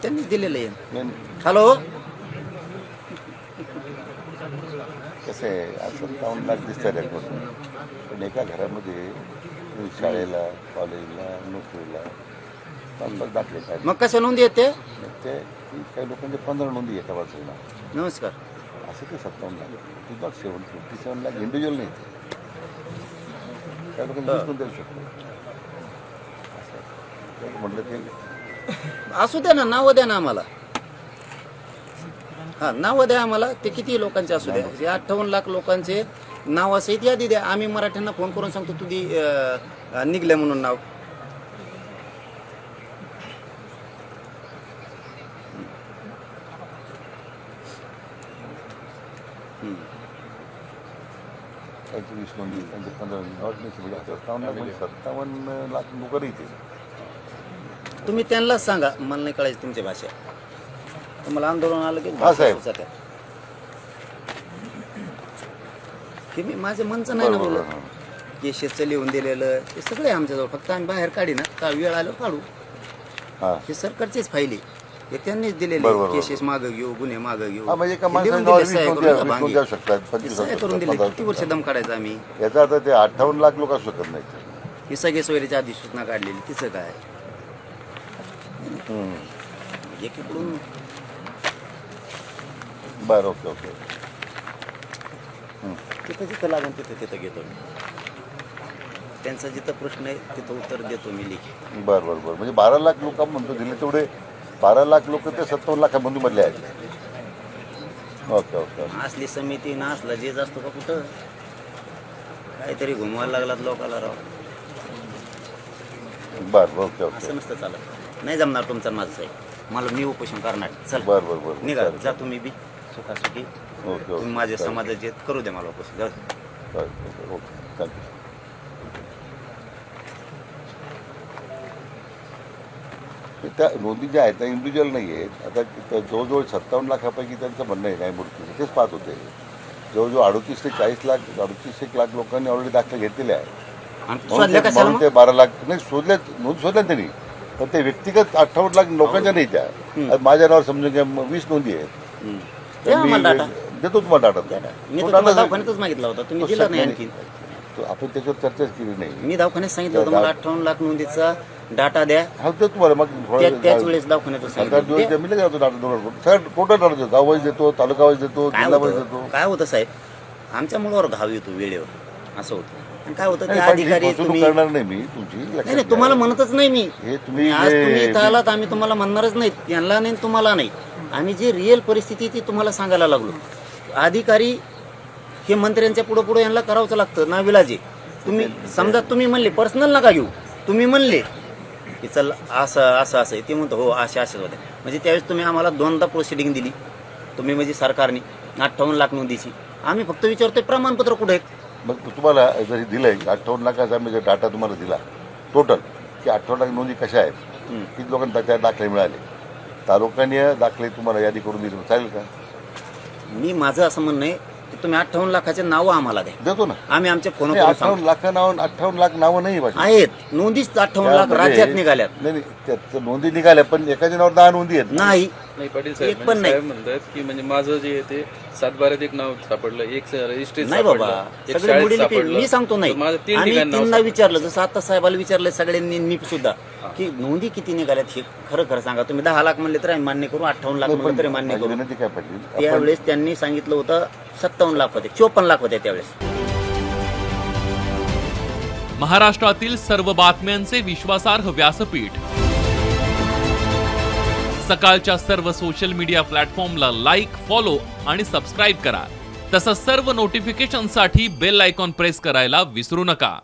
त्यांनी दिलेलं आहे. नाही, हॅलो, कसं आहे असं 57 लाख दिसतं रेकॉर्ड, पण एका घरामध्ये शाळेला, कॉलेजला, नोकरीला 5-5 दाखले काय मग कशा नोंदी आहेत ते? ते काही लोकांचे 15 नोंदी एका वर्षाला. नमस्कार. असं ते 57 लाख ती नॉट 57 लाख इंडिव्हिज्युअल नाही ते. त्या लोकांनी 20 नोंद देऊ शकतो असं म्हटलं ते असू द्या ना, नावं द्या ना आम्हाला. हा, नावं द्या आम्हाला. ते किती लोकांचे असू द्या, जे 58 लाख लोकांचे नावासहित यादी द्या. आम्ही मराठ्यांना फोन करून सांगतो तुझी निघले म्हणून नाव. त्यांची 20 नोंदी, त्यांचे 15 नॉट म्हणजे 57 लाख म्हणजे 57 लाख लोक इथे. तुम्ही त्यांनाच सांगा, मला नाही कळायचं तुमची भाषा. तुम्हाला आंदोलन आलं की हा, साहेब. जात्या. की मी माझं मनचं नाही ना बरोबर, बोलत. केसेसचं लिहून दिलेलं ते सगळे आमच्याजवळ, फक्त आम्ही बाहेर काढी ना का वेळ आलो काढू. हां हे सरकारचेच फायली हे त्यांनीच दिलेले. बरोबर, केसेस मागं घेऊ, गुन्हे मागं घेऊ. हां म्हणजे एका हे लिहून माणसाने दिले, सह्या करून द्या द्या, भांगी. देऊ शकतात 25 सह्या करून दिले. किती वर्ष दम काढायचा आम्ही. याचा अर्थ ते 58 लाख लोक असू शकत नाहीत. ही सगळे सोयरीच्या अधिसूचना काढलेली तिचं काय एकीकडून. बरं, ओके ओके. तिथं जिथं लागून तिथं घेतो मी. त्यांचा जिथं प्रश्न आहे तिथं उत्तर देतो मी लिखी. बरं बरं बरं म्हणजे 12 लाख लोक म्हणतो दिले तेवढे 12 लाख लोक ते 57 लाखांमध्ये मधले आहेत. Okay okay. असली समिती ना असला जे असतो का कुठं काहीतरी घुमवायला लागलात लोकाला राव. बरं ओके ओके. असं नसतं चालत. नाही जमणार तुमचं माझं साहेब. मला मी उपोषण करणार. चल बरं बरं बरं निघा, चालेल. जा तुम्ही बी सुखासुखी. ओके तुम्ही ओके माझ्या चालेल. समाजाचे करू द्या मला उपोषण. जाऊ दे. चालेल, ओके थँक्यू. त्या नोंदी ज्या आहेत त्या इंडिव्हिज्युअल नाही आहेत. आता जवळजवळ 57 लाखापैकी त्यांचं म्हणणं आहे न्यायमूर्ती तेच पाहत होते. जवळजवळ 38 ते 40 लाख 38 लाख लोकांनी ऑलरेडी दाखले घेतलेले आहे. आणि म्हणून शोधल्या ते- कशाला म्हणून ते 12 लाख नाही शोधल्या, नोंद शोधल्या त्यांनी, पण ते व्यक्तिगत 58 लाख लोकांच्या नाही त्या. आता माझ्या नावावर समजून घ्या 20 नोंदी आहेत. मग? तर द्या मी आम्हाला डाटा. देतो तुम्हाला डाटा. मी तो तर डाटा तुम्हाला दवाखान्यातच मागितला होता, तुम्ही दिला नाही आणखी. तो आपण त्याच्यावर चर्चाच केली नाही. मी दवाखान्यात सांगितलं होतं मला 58 लाख नोंदीचा डाटा द्या. हा तर तुम्हाला मग त्याच वेळेस दवाखान्यातच आता सांगितलं. दिवस जमिले का डाटा दोन सगळं टोटल डाटा देतो. गाव वाईज देतो, तालुका वाईज देतो, काय जिल्हा वाईज होतं देतो. काय होतं साहेब, आमच्या मुलावर घाव येतो वेळेवर असं होतं. आणि काय होतं ते नाही, पण ही अधिकारी फसवणूक तुम्ही करणार नाही मी तुमची. लक्षात नाही घ्या. तुम्हाला म्हणतच नाही मी. हे तुम्ही आज तुम्ही जे- इथं आलात, आम्ही तुम्हाला म्हणणारच नाही. यांना नाही तुम्हाला नाही. आम्ही जे रिअल परिस्थिती ती तुम्हाला सांगायला लागलो. अधिकारी हे मंत्र्यांच्या पुढे पुढे यांना करावंच लागतं ना विलाजे. तुम्ही समजा तुम्ही म्हणले पर्सनल नका घेऊ, तुम्ही म्हणले की चल असं असं असं आहे. ते म्हणतो हो असे असेच होते. म्हणजे त्यावेळेस तुम्ही आम्हाला 2दा प्रोसिडिंग दिली तुम्ही, म्हणजे सरकारने 58 लाख नोंदीची. आम्ही फक्त विचारतोय प्रमाणपत्र कुठे आहे. मग तुम्हाला जरी दिलंय 58 लाखाचा आम्ही जर डाटा तुम्हाला दिला टोटल की 58 लाख नोंदी कशा आहेत, किती लोकांना त्या दाखले मिळाले, तालुक्याने दाखले तुम्हाला यादी करून दिली चालेल का? मी माझं असं म्हणणं आहे की तुम्ही 58 लाखाचे नावं आम्हाला द्या. देतो ना. आम्ही आमच्या फोन 58 लाख नाव 58 लाख नावं नाही पाहिजे. आहेत नोंदीच 58 लाख राज्यात निघाल्यात. नाही नाही, त्यात नोंदी निघाल्या पण एकाच्या नावावर 10 नोंदी आहेत. नाही नाही पाटील एक साहेब, पण म्हणजे नाही. साहेब म्हणतात की म्हणजे माझं जे आहे ते 7/12 एक नाव सापडलं, एक रजिस्ट्रेशन नाही बाबा, सगळे मुली मी सांगतो नाही. माझं 3 आम्ही ठिकाणी नाव तीनदा सापडलं. विचारलं, जसं आता साहेबाला विचारलं सगळ्यांनी नीट सुद्धा की नोंदी किती निघाल्यात हे खरं खरं सांगा. तुम्ही 10 लाख म्हणले तर आम्ही मान्य करू, 58 लाख म्हणले तरी मान्य माझी करू. विनंती काय पाटील, आपण त्यावेळेस त्यांनी सांगितलं होतं 57 लाख होते, 54 लाख होते त्यावेळेस. महाराष्ट्रातील सर्व बातम्यांचे विश्वासार्ह व्यासपीठ, सकाळच्या सर्व सोशल मीडिया प्लॅटफॉर्मला लाईक, फॉलो आणि सबस्क्राईब करा. तसंच सर्व नोटिफिकेशनसाठी बेल आयकॉन प्रेस करायला विसरू नका.